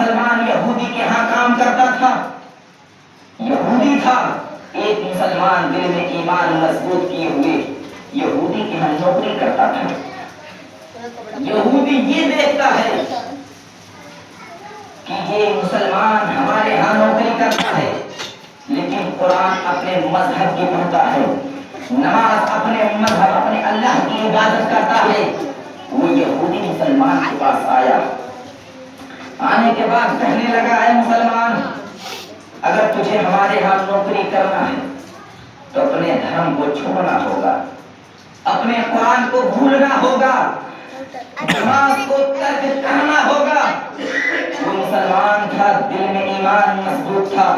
مسلمان یہودی کے ہاں کام کرتا تھا، یہودی تھا، ایک مسلمان دل میں ایمان مضبوط کیے ہوئے یہودی کے ہاں نوکری کرتا تھا۔ یہودی یہ دیکھتا ہے کہ یہ مسلمان ہمارے ہاں نوکری کرتا ہے لیکن قرآن اپنے مذہب کی پڑھتا ہے، نماز اپنے مذہب اپنے اللہ کی عبادت کرتا ہے۔ وہ یہودی مسلمان کے پاس آیا، آنے کے بعد کہنے لگا اے مسلمان، اگر تجھے ہمارے ہاں نوکری کرنا ہے تو اپنے دھرم کو چھوڑنا ہوگا، اپنے قرآن کو بھولنا ہوگا، نماز کو ترک کرنا ہوگا۔ وہ مسلمان تھا، دل میں ایمان مضبوط تھا،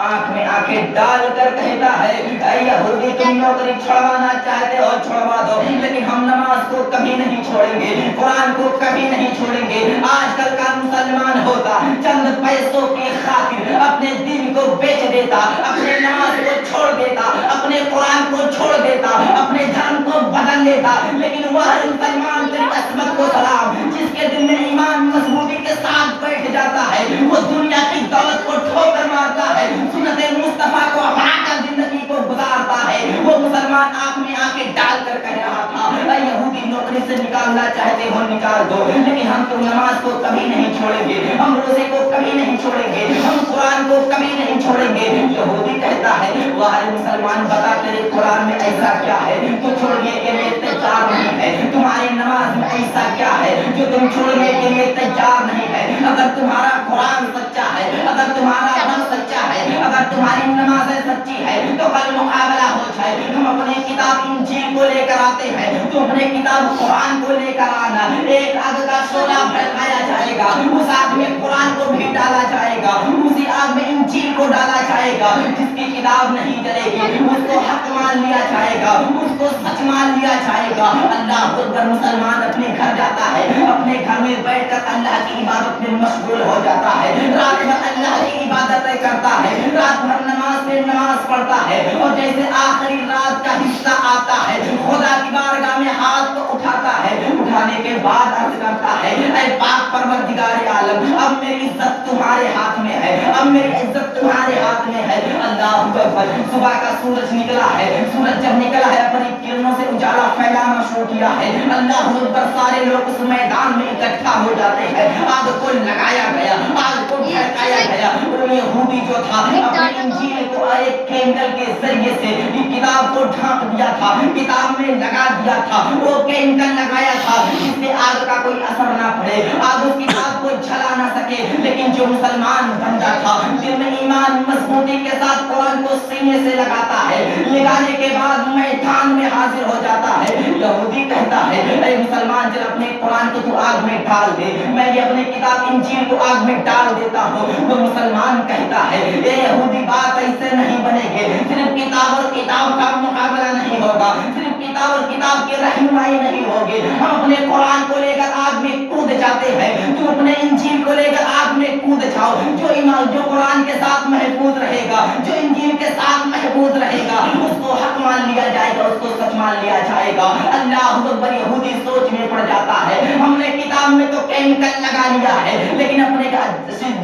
آنکھ میں آنکھیں ڈال کر کہتا ہے اے یہودی، تم نوکری چھڑوانا چاہتے ہو چھڑوا دو، لیکن ہم نماز کو کبھی نہیں چھوڑیں گے، قرآن کو کبھی نہیں چھوڑیں گے۔ آج کل کا مسلمان ہوتا چند پیسوں کی خاطر اپنے دین کو بیچ دیتا، اپنے نماز کو چھوڑ دیتا، اپنے قرآن کو چھوڑ دیتا، اپنے دھرم کو بدل لیتا، لیکن وہ مسلمان تیری عصمت کو سلام جس کے دل میں ایمان مضبوطی کے ساتھ بیٹھ جاتا ہے، وہ دنیا کی دولت کو ٹھوکر مارتا ہے، سنت مصطفیٰ کو اپنا کر زندگی کو گزارتا ہے۔ وہ مسلمان آنکھ میں آنکھیں ڈال کر کہہ رہا تھا اے یہودی، نوکری سے نکالنا چاہتے ہو نکال دو، لیکن ہم تو نماز کو کبھی نہیں چھوڑیں گے، ہم روزے کو کبھی نہیں چھوڑیں گے، ہم قرآن کو کبھی نہیں چھوڑیں گے۔ یہودی کہتا ہے وہ مسلمان، بتا تیرے قرآن میں ایسا کیا ہے جو چھوڑنے کے لیے تیار نہیں ہے؟ تمہاری نماز میں ایسا کیا ہے جو تم چھوڑنے کے لیے تیار نہیں ہے؟ اگر تمہارا قرآن سچا ہے، اگر تمہارا رب سچا ہے، اگر تمہاری نمازیں سچی ہے تو کل مقابلہ ہو جائے، ہم اپنے کتاب انجیل کو لے کر آتے ہیں، تو اپنے کتاب قرآن کو لے کر آنا، ایک آگ کا شعلہ بھڑکایا جائے گا، اس آگ میں قرآن کو بھی ڈالا جائے گا، اسی آگ میں انجیل کو ڈالا جائے گا۔ جس کی کتاب نہیں جلے گی اس کو حق مان لیا جائے گا، اس کو سچ مان لیا جائے گا۔ اللہ اکبر، مسلمان اپنے گھر جاتا ہے، اپنے گھر میں بیٹھ کر اللہ کی عبادت میں مشغول ہو جاتا ہے، رات بھر اللہ کی عبادتیں کرتا ہے، رات بھر نماز پہ نماز پڑھتا ہے، اور جیسے آخری رات کا حصہ آتا ہے خدا کی بارگاہ میں ہاتھ کو اٹھاتا ہے، اٹھانے کے بعد عرض کرتا ہے اے پاک پروردگار عالم، اب میری عزت تمہارے ہاتھ میں ہے، اب میری عزت تمہارے ہاتھ میں ہے۔ اللہ اکبر، صبح کا سورج نکلا ہے، سورج جب نکلا ہے اپنی کرنوں سے اجالا پھیلانا شروع کیا ہے، اللہ اکبر، سارے لوگ اس میدان میں اکٹھا ہو جاتے ہیں، آگ کو لگایا گیا، آگ کو بھڑکایا گیا۔ وہ یہودی جو تھا اپنے انجیل کو ایک کینڈل کے ذریعے سے کتاب کو ڈھانپ دیا تھا، کتاب میں لگا دیا تھا، وہ کینڈل لگایا تھا جس سے آگ کا کوئی اثر نہ پڑے، آگ اس کتاب کو جلا نہ سکے۔ لیکن جو مسلمان بندہ تھا دل میں ایمان مضبوطی کے ساتھ قرآن کو سینے سے لگاتا ہے، لگانے کے بعد میدان میں حاضر ہو جاتا ہے، یہودی کہتا ہے اے مسلمان، جب اپنے قرآن کو تو آگ میں ڈال دے، میں یہ اپنے کتاب انجیل کو آگ میں ڈال دیتا ہوں۔ وہ مسلمان کہتا ہے اے یہودی، بات ایسے نہیں بنے گی، صرف کتاب اور کتاب کا مقابلہ نہیں ہوگا، صرف کتاب اور کتاب کی رہنمائی نہیں ہوگی، ہم اپنے قرآن کو لے کر آگ میں کود جاتے ہیں، تم اپنے انجیل کو لے کر آگ میں کود جاؤ، جو قرآن کے ساتھ محفوظ رہے گا، جو انجیل کے ساتھ محفوظ رہے گا، اس کو حق مان لیا جائے گا، اس کو سچ مان لیا جائے گا۔ اللہ اکبر، یہودی سوچ میں پڑ جاتا ہے ہم نے کتاب میں تو کیمیکل لگا لیا ہے لیکن اپنے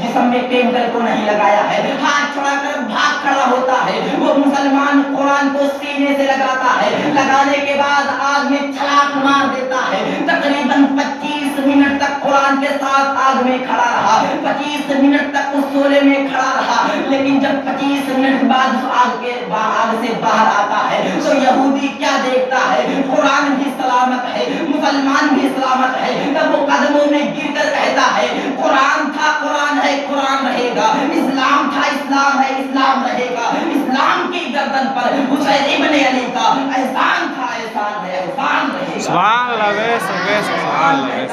جسم میں کیمیکل کو نہیں لگایا ہے، ہاتھ چھڑا کر بھاگ کھڑا ہوتا ہے۔ وہ مسلمان قرآن کو سینے سے لگاتا ہے، لگانے کے بعد آگ میں چھلانگ مار دیتا ہے، تقریباً 25 منٹ تک قرآن کے ساتھ آگ میں کھڑا رہا، 25 منٹ تک اس شعلے میں کھڑا رہا، لیکن جب 25 منٹ بعد آگ سے باہر آتا ہے تو یہودی کیا دیکھتا ہے؟ قرآن بھی سلامت ہے، مسلمان بھی سلامت ہے، تب وہ قدموں میں گر کر کہتا ہے قرآن تھا، قرآن ہے، قرآن رہے گا، اسلام تھا، اسلام ہے، اسلام رہے گا، اسلام کی گردن پر حسین ابن علی کا احسان تھا، احسان ہے، احسان رہے گا۔ سبحان اللہ، سبحان اللہ۔